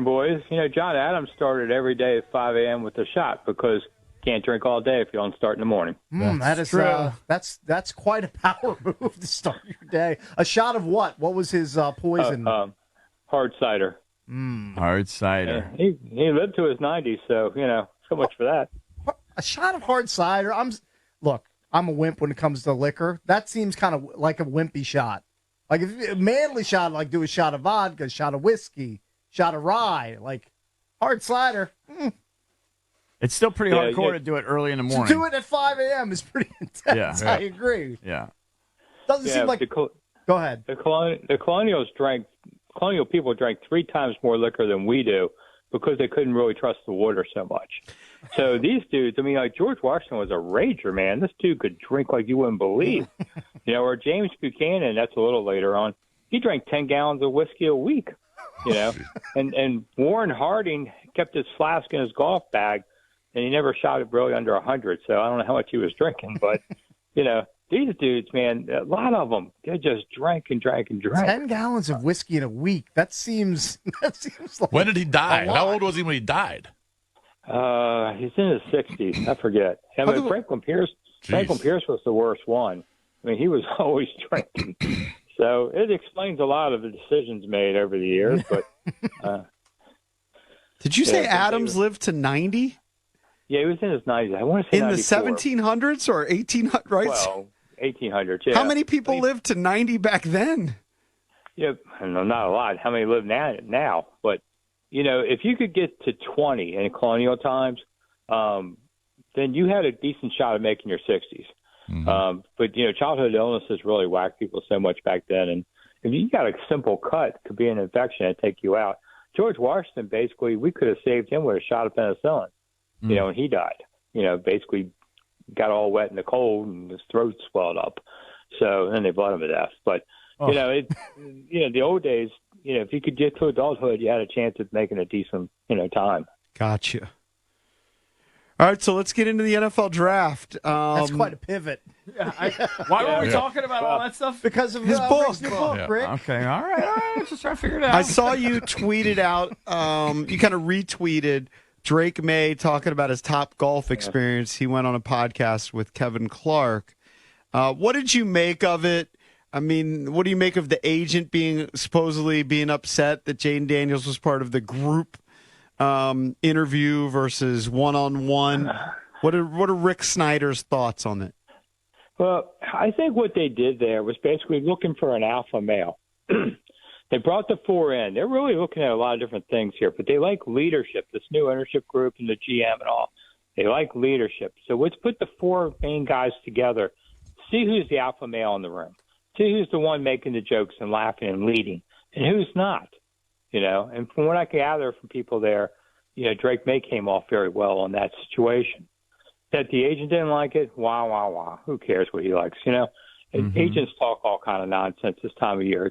morning, boys. John Adams started every day at 5 a.m. with a shot because you can't drink all day if you don't start in the morning. That is true. That's quite a power move to start your day. A shot of what? What was his poison? Hard cider. Hard cider. He lived to his 90s, so, so much for that. A shot of hard cider? Look, I'm a wimp when it comes to liquor. That seems kind of like a wimpy shot. Like if a manly shot, like do a shot of vodka, shot of whiskey, shot of rye, like hard cider. It's still pretty hardcore to do it early in the morning. To do it at 5 a.m. is pretty intense. I agree. Yeah. Doesn't seem like. Go ahead. The colonial people drank 3 times more liquor than we do because they couldn't really trust the water so much. So these dudes, like George Washington was a rager, man. This dude could drink like you wouldn't believe. Or James Buchanan, that's a little later on, he drank 10 gallons of whiskey a week, and Warren Harding kept his flask in his golf bag, and he never shot it really under 100. So I don't know how much he was drinking, but, these dudes, man, a lot of them, they just drank and drank and drank. 10 gallons of whiskey in a week. That seems like. When did he die? How old was he when he died? He's in his 60s. I forget. Franklin Pierce was the worst one. He was always drinking. So it explains a lot of the decisions made over the years. But did you say Adams lived to 90? Yeah, he was in his 90s. I want to say in 94. The 1700s or 1800s, right? Well, 1800s, yeah. How many people lived to 90 back then? Yeah, not a lot. How many live now? But, if you could get to 20 in colonial times, then you had a decent shot of making your 60s. Mm-hmm. But, childhood illnesses really whacked people so much back then. And if you got a simple cut, it could be an infection and take you out. George Washington, basically, we could have saved him with a shot of penicillin, and he died. Basically got all wet in the cold and his throat swelled up. So then they bled him to death. But, the old days, if you could get to adulthood, you had a chance of making a decent, time. Gotcha. All right, so let's get into the NFL draft. That's quite a pivot. Why were we talking about all that stuff? Because of his book. Rick's new book, Rick. Okay, all right. Let's just try to figure it out. I saw you tweeted out, you kind of retweeted Drake May talking about his top golf experience. He went on a podcast with Kevin Clark. What did you make of it? I mean, what do you make of the agent supposedly being upset that Jaden Daniels was part of the group interview versus one-on-one? What are Rick Snider's thoughts on it? Well, I think what they did there was basically looking for an alpha male. They brought the 4 in. They're really looking at a lot of different things here, but they like leadership, this new ownership group and the GM and all. They like leadership. So let's put the 4 main guys together, see who's the alpha male in the room, see who's the one making the jokes and laughing and leading, and who's not. And from what I gather from people there, Drake May came off very well on that situation. That the agent didn't like it, wah. Who cares what he likes, Agents talk all kind of nonsense this time of year.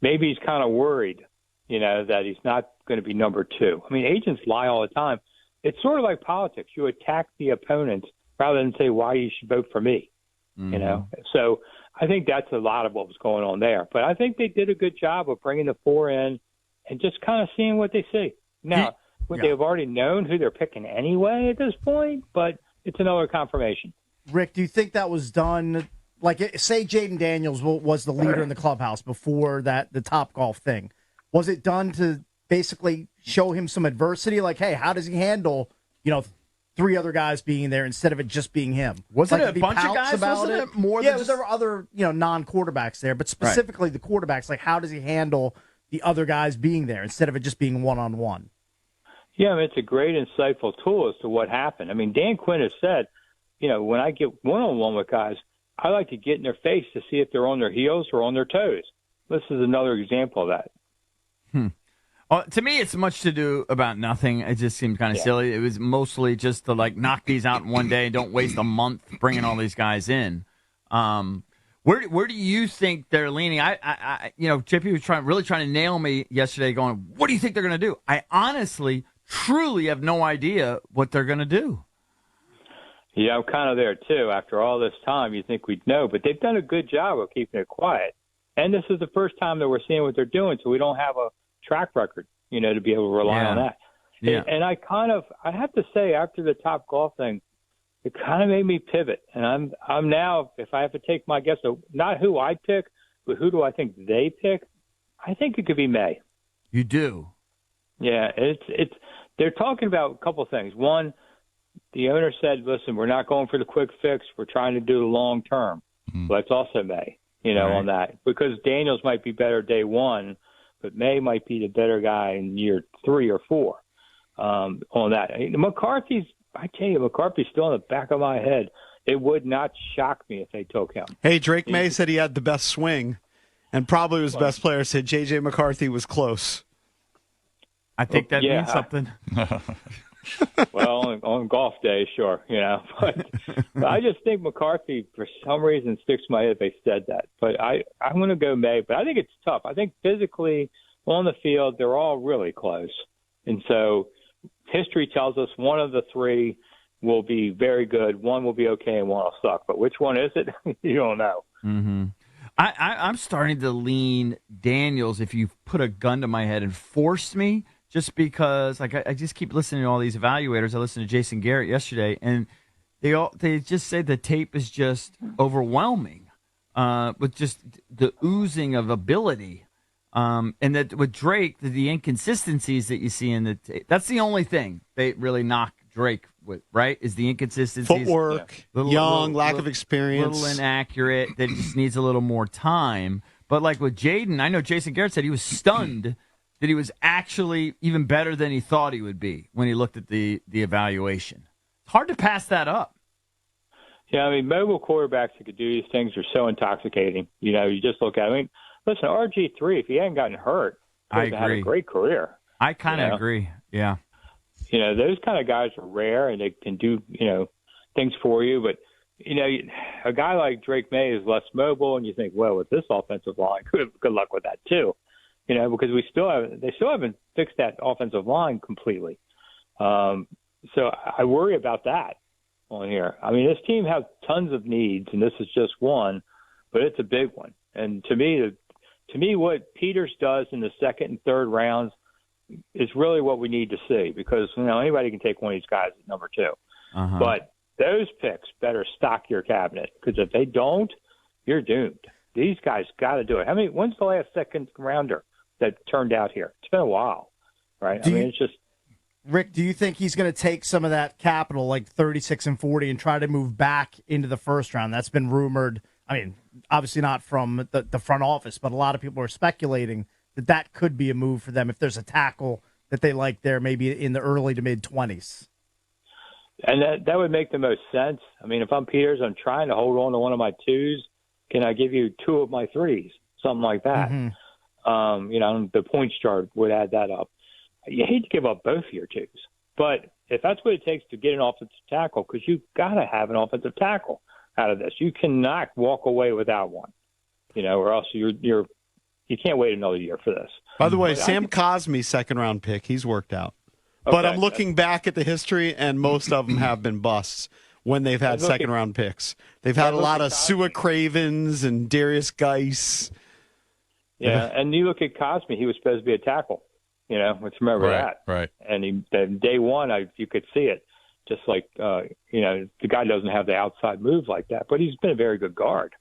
Maybe he's kind of worried, that he's not going to be number 2. I mean, agents lie all the time. It's sort of like politics. You attack the opponent rather than say why you should vote for me, So I think that's a lot of what was going on there. But I think they did a good job of bringing the 4 in and just kind of seeing what they see. Now, they've already known who they're picking anyway at this point, but it's another confirmation. Rick, do you think that was done, like, say Jaden Daniels was the leader in the clubhouse before the Top Golf thing. Was it done to basically show him some adversity? Like, hey, how does he handle, 3 other guys being there instead of it just being him? Was it a bunch of guys? Wasn't it more than there were other, non-quarterbacks there, but specifically the quarterbacks. Like, how does he handle the other guys being there instead of it just being one-on-one? Yeah, it's a great, insightful tool as to what happened. I mean, Dan Quinn has said, when I get one-on-one with guys, I like to get in their face to see if they're on their heels or on their toes. This is another example of that. Well, to me, it's much to do about nothing. It just seemed kind of silly. It was mostly just to, knock these out in one day and don't waste a month bringing all these guys in. Where do you think they're leaning? JP was really trying to nail me yesterday going, what do you think they're going to do? I honestly, truly have no idea what they're going to do. Yeah, I'm kind of there, too. After all this time, you think we'd know. But they've done a good job of keeping it quiet. And this is the first time that we're seeing what they're doing, so we don't have a track record. to be able to rely on that. Yeah. And I have to say, after the Top Golf thing, it kind of made me pivot. And I'm now, if I have to take my guess, not who I pick, but who do I think they pick? I think it could be May. You do? Yeah, they're talking about a couple of things. One, the owner said, listen, we're not going for the quick fix. We're trying to do the long term. Mm-hmm. Let's also May, on that. Because Daniels might be better day one, but May might be the better guy in year 3 or 4 on that. McCarthy's still in the back of my head. It would not shock me if they took him. Hey, Drake May said he had the best swing and probably was the best player. Said J.J. McCarthy was close. I think that means something. Well, on golf day, sure, But I just think McCarthy, for some reason, sticks to my head if they said that. But I'm going to go May. But I think it's tough. I think physically on the field, they're all really close. And so history tells us one of the three will be very good, one will be okay, and one will suck. But which one is it? You don't know. Mm-hmm. I'm starting to lean Daniels if you put a gun to my head and forced me, just because I just keep listening to all these evaluators. I listened to Jason Garrett yesterday, and they just say the tape is just overwhelming with just the oozing of ability. And that with Drake, the inconsistencies that you see in the tape, that's the only thing they really knock Drake with, right? Is the inconsistencies. Footwork, lack of experience. Little inaccurate, that just needs a little more time. But like with Jaden, I know Jason Garrett said he was stunned that he was actually even better than he thought he would be when he looked at the evaluation. It's hard to pass that up. Yeah, I mean, mobile quarterbacks that could do these things are so intoxicating. You just look at it. Listen, RG3, if he hadn't gotten hurt, he would have had a great career. I kind of agree, yeah. Those kind of guys are rare, and they can do, things for you. But, a guy like Drake May is less mobile, and you think, well, with this offensive line, good luck with that too. Because they still haven't fixed that offensive line completely. So I worry about that on here. I mean, this team has tons of needs, and this is just one, but it's a big one. And to me, what Peters does in the second and third rounds is really what we need to see, because anybody can take one of these guys at number 2. Uh-huh. But those picks better stock your cabinet, because if they don't, you're doomed. These guys got to do it. When's the last second rounder that turned out here? It's been a while, right? It's just. Rick, do you think he's going to take some of that capital, like 36 and 40, and try to move back into the first round? That's been rumored. I mean, obviously not from the front office, but a lot of people are speculating that could be a move for them if there's a tackle that they like there, maybe in the early to mid-20s. And that would make the most sense. I mean, if I'm Peters, I'm trying to hold on to one of my 2s. Can I give you 2 of my 3s? Something like that. Mm-hmm. The points chart would add that up. You hate to give up both of your 2s. But if that's what it takes to get an offensive tackle, because you've got to have an offensive tackle out of this. You cannot walk away without one, or else you can't wait another year for this. By the way, Sam Cosme's second-round pick, he's worked out. Okay, but I'm looking back at the history, and most of them have been busts when they've had second-round picks. They've had a lot of Sua Cravens and Darius Geis. Yeah, and you look at Cosme, he was supposed to be a tackle. Let's remember that. Right. And day one, you could see it. Just like, the guy doesn't have the outside move like that, but he's been a very good guard.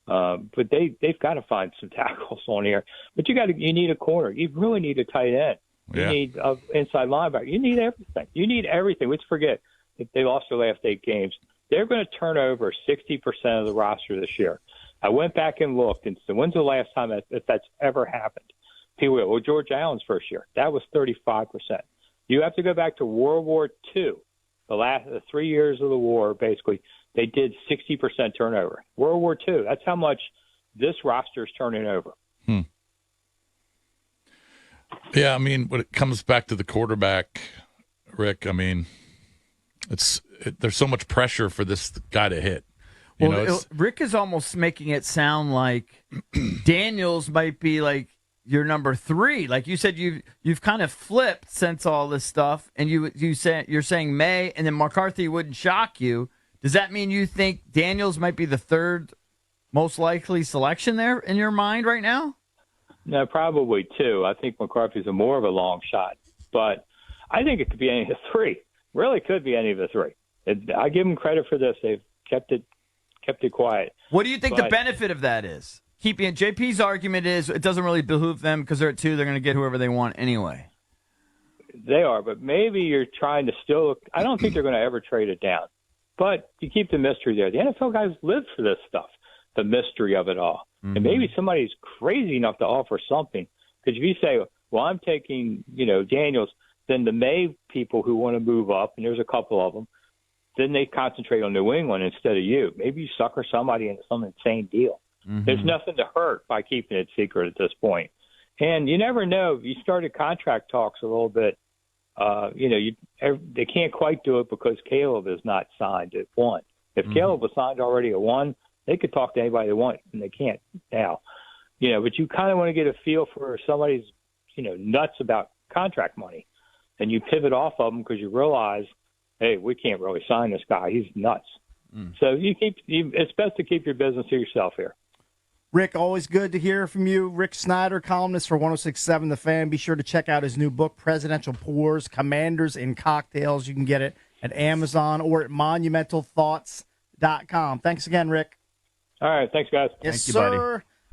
But they've got to find some tackles on here. But you need a corner. You really need a tight end. You need an inside linebacker. You need everything. Let's forget if they lost their last 8 games. They're going to turn over 60% of the roster this year. I went back and looked and said, when's the last time if that's ever happened? Well, George Allen's first year, that was 35%. You have to go back to World War II. The 3 years of the war, basically, they did 60% turnover. World War II, that's how much this roster is turning over. Yeah, when it comes back to the quarterback, Rick, there's so much pressure for this guy to hit. Rick is almost making it sound like Daniels might be like your number 3. Like you said, you've kind of flipped since all this stuff, and you're saying May, and then McCarthy wouldn't shock you. Does that mean you think Daniels might be the 3rd most likely selection there in your mind right now? No, probably 2. I think McCarthy's more of a long shot, but I think it could be any of the 3. Really could be any of the 3. I give them credit for this. They've kept it quiet. What do you think the benefit of that is? Keeping it. JP's argument is it doesn't really behoove them because they're at 2. They're going to get whoever they want anyway. They are, but maybe you're trying to still – I don't think they're going to ever trade it down. But you keep the mystery there. The NFL guys live for this stuff, the mystery of it all. Mm-hmm. And maybe somebody's crazy enough to offer something. Because if you say, well, I'm taking, Daniels, then the May people who want to move up, and there's a couple of them, then they concentrate on New England instead of you. Maybe you sucker somebody into some insane deal. Mm-hmm. There's nothing to hurt by keeping it secret at this point. And you never know. You started contract talks a little bit. They can't quite do it because Caleb is not signed at 1. If Caleb was signed already at 1, they could talk to anybody they want, and they can't now. But you kind of want to get a feel for somebody's, nuts about contract money. And you pivot off of them because you realize, hey, we can't really sign this guy. He's nuts. So it's best to keep your business to yourself here. Rick, always good to hear from you. Rick Snider, columnist for 106.7 The Fan. Be sure to check out his new book, Presidential Pours, Commanders in Cocktails. You can get it at Amazon or at monumentalthoughts.com. Thanks again, Rick. All right. Thanks, guys. Yes, Thank you, sir. buddy.